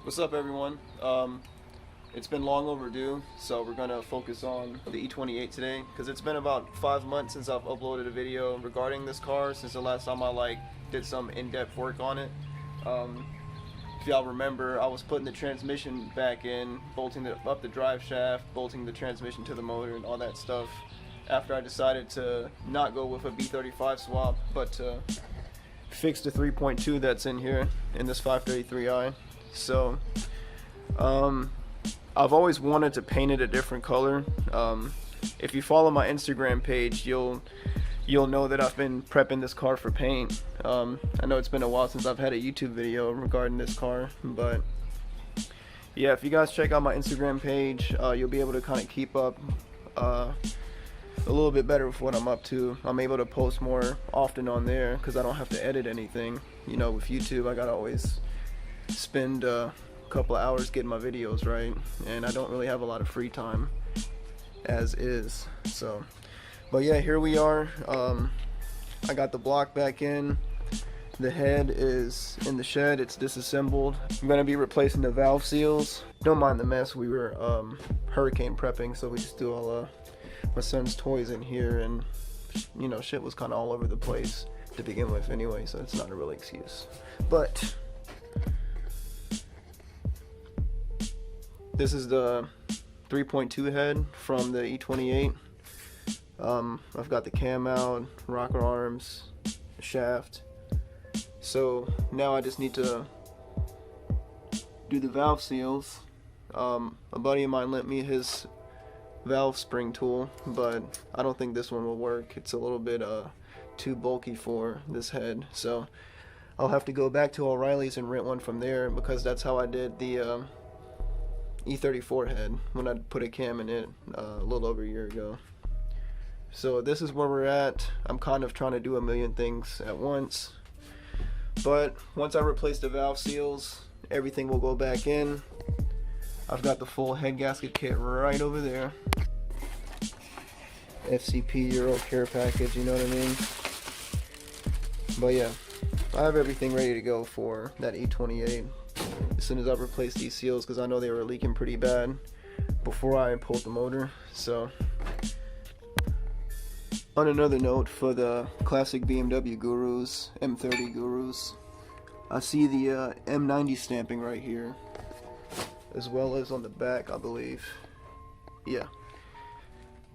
What's up, everyone? It's been long overdue, so we're gonna focus on the E28 today because it's been about 5 months since I've uploaded a video regarding this car since the last time I did some in-depth work on it. If y'all remember, I was putting the transmission back in, bolting up the drive shaft, bolting the transmission to the motor and all that stuff after I decided to not go with a B35 swap, but to fix the 3.2 that's in here in this 533i. So I've always wanted to paint it a different color. If you follow my Instagram page, you'll know that I've been prepping this car for paint. I know it's been a while since I've had a YouTube video regarding this car, but yeah, if you guys check out my Instagram page, you'll be able to kind of keep up a little bit better with what I'm up to. I'm able to post more often on there because I don't have to edit anything. You know, with YouTube I gotta always spend a couple of hours getting my videos right, and I don't really have a lot of free time as is. So but yeah, here we are. I got the block back in. The head is in the shed, it's disassembled. I'm gonna be replacing the valve seals. Don't mind the mess, we were hurricane prepping, so we just do all my son's toys in here, and you know, shit was kind of all over the place to begin with anyway, so it's not a real excuse. But this is the 3.2 head from the E28. I've got the cam out, rocker arms, shaft. So now I just need to do the valve seals. A buddy of mine lent me his valve spring tool, but I don't think this one will work. It's a little bit too bulky for this head, so I'll have to go back to O'Reilly's and rent one from there, because that's how I did the E34 head when I put a cam in it a little over a year ago. So this is where we're at. I'm kind of trying to do a million things at once, but once I replace the valve seals, everything will go back in. I've got the full head gasket kit right over there. FCP Euro care package, you know what I mean? But yeah, I have everything ready to go for that E28 as soon as I replace these seals, because I know they were leaking pretty bad before I pulled the motor. So on another note, for the classic BMW gurus, M30 gurus, I see the M90 stamping right here, as well as on the back, I believe. Yeah,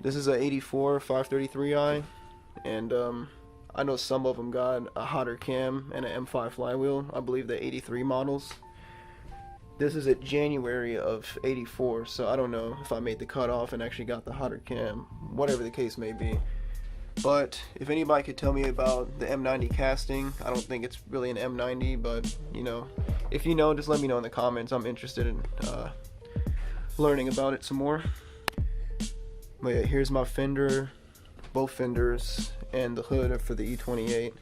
this is a 84 533i, and I know some of them got a hotter cam and an M5 flywheel. I believe the 83 models. This is at January of 84, so I don't know if I made the cutoff and actually got the hotter cam, whatever the case may be. But if anybody could tell me about the M90 casting, I don't think it's really an M90, but you know, if you know, just let me know in the comments. I'm interested in learning about it some more. But yeah, here's my fender, both fenders, and the hood for the E28,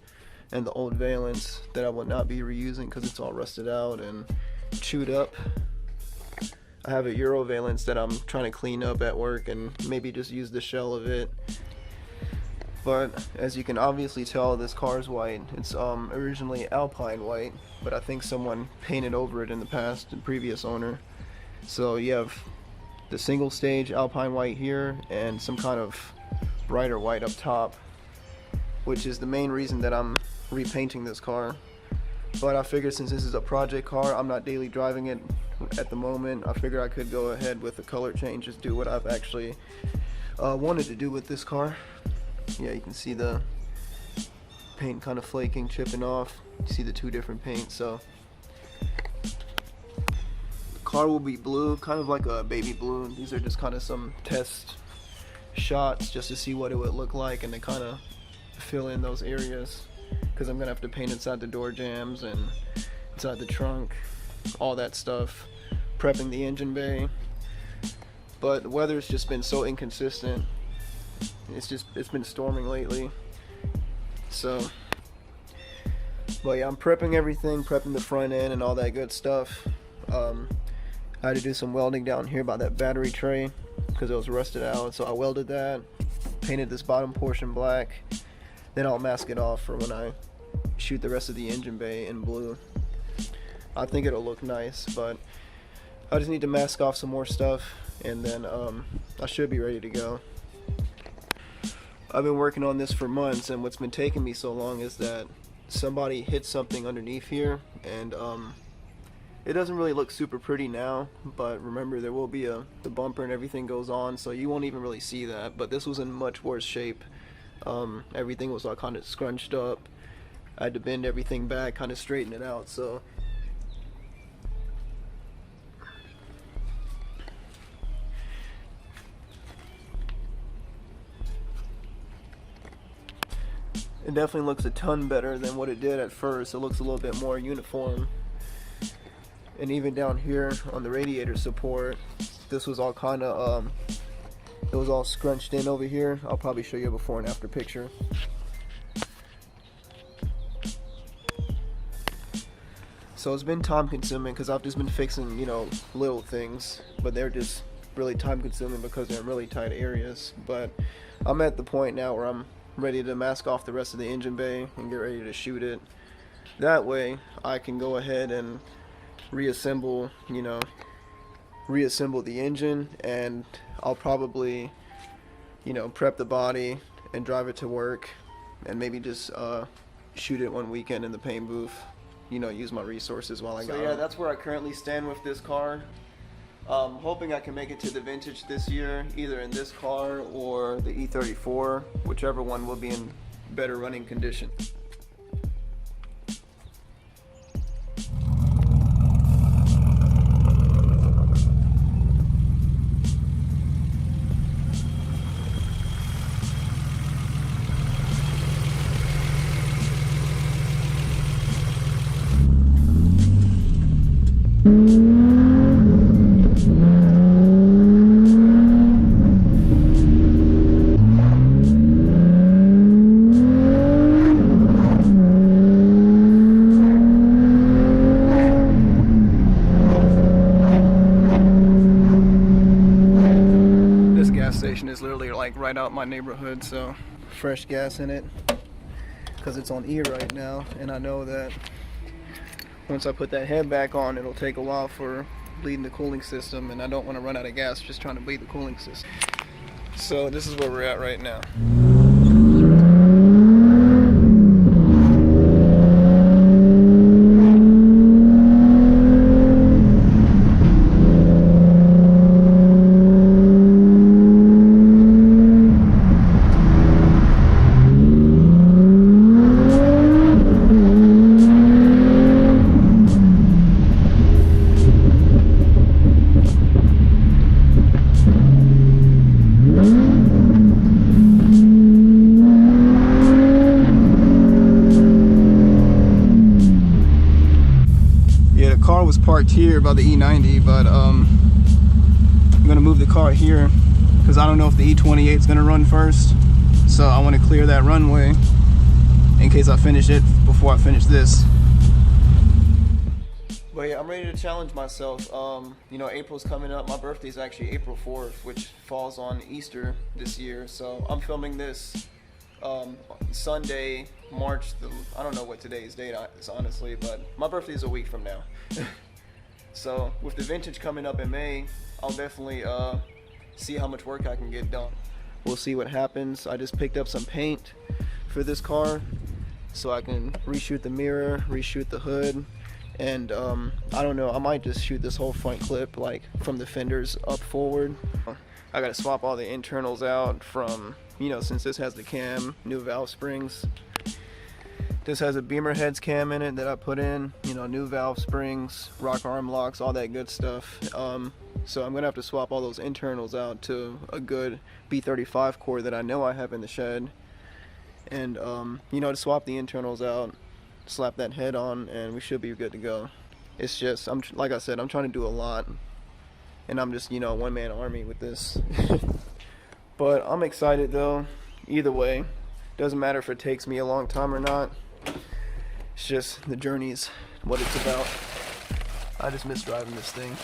and the old valence that I will not be reusing because it's all rusted out and chewed up. I have a Euro valence that I'm trying to clean up at work and maybe just use the shell of it. But as you can obviously tell, this car is white. It's originally Alpine white, but I think someone painted over it in the past, the previous owner. So you have the single stage Alpine white here and some kind of brighter white up top, which is the main reason that I'm repainting this car. But I figured since this is a project car, I'm not daily driving it at the moment, I figured I could go ahead with the color changes, do what I've actually wanted to do with this car. Yeah, you can see the paint kind of flaking, chipping off. You see the two different paints. So the car will be blue, kind of like a baby blue. These are just kind of some test shots just to see what it would look like and to kind of fill in those areas, because I'm gonna have to paint inside the door jambs and inside the trunk, all that stuff, prepping the engine bay. But the weather's just been so inconsistent. It's been storming lately. So but yeah, I'm prepping everything, prepping the front end and all that good stuff. I had to do some welding down here by that battery tray because it was rusted out, so I welded that, painted this bottom portion black, then I'll mask it off for when I shoot the rest of the engine bay in blue. I think it'll look nice, but I just need to mask off some more stuff, and then I should be ready to go. I've been working on this for months, and what's been taking me so long is that somebody hit something underneath here, and it doesn't really look super pretty now, but remember, there will be the bumper and everything goes on, so you won't even really see that. But this was in much worse shape. Everything was all kind of scrunched up. I had to bend everything back, kind of straighten it out. So it definitely looks a ton better than what it did at first. It looks a little bit more uniform. And even down here on the radiator support, this was all kind of, it was all scrunched in over here. I'll probably show you a before and after picture. So it's been time consuming because I've just been fixing, you know, little things, but they're just really time consuming because they're in really tight areas. But I'm at the point now where I'm ready to mask off the rest of the engine bay and get ready to shoot it. That way I can go ahead and reassemble, you know, reassemble the engine, and I'll probably, you know, prep the body and drive it to work, and maybe just shoot it one weekend in the paint booth, you know, use my resources while I go. So yeah, that's where I currently stand with this car. Hoping I can make it to the vintage this year, either in this car or the E34, whichever one will be in better running condition. Station is literally like right out my neighborhood, so fresh gas in it because it's on E right now, and I know that once I put that head back on, it'll take a while for bleeding the cooling system, and I don't want to run out of gas just trying to bleed the cooling system. So this is where we're at right now. Was parked here by the E90, but I'm gonna move the car here because I don't know if the E28 is gonna run first, so I want to clear that runway in case I finish it before I finish this. But yeah, I'm ready to challenge myself. You know, April's coming up. My birthday is actually April 4th, which falls on Easter this year, so I'm filming this Sunday, I don't know what today's date is, honestly, but my birthday is a week from now. So with the vintage coming up in May, I'll definitely see how much work I can get done. We'll see what happens. I just picked up some paint for this car so I can reshoot the mirror, reshoot the hood, and I don't know, I might just shoot this whole front clip like from the fenders up forward. I gotta swap all the internals out from, you know, since this has the cam, new valve springs. This has a Beamer heads cam in it that I put in, you know, new valve springs, rock arm locks, all that good stuff. So I'm gonna have to swap all those internals out to a good B35 core that I know I have in the shed. And you know, to swap the internals out, slap that head on, and we should be good to go. It's just, like I said, I'm trying to do a lot, and I'm just, you know, a one-man army with this. But I'm excited though, either way. Doesn't matter if it takes me a long time or not. It's just the journey's what it's about. I just miss driving this thing.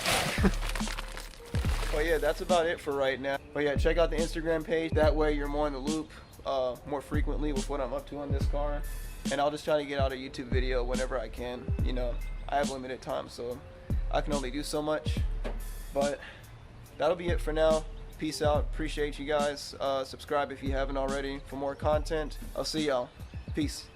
But yeah, that's about it for right now. But yeah, check out the Instagram page. That way you're more in the loop more frequently with what I'm up to on this car. and I'll just try to get out a YouTube video whenever I can. You know, I have limited time, so I can only do so much. But that'll be it for now. Peace out. Appreciate you guys. Subscribe if you haven't already for more content. I'll see y'all. Peace.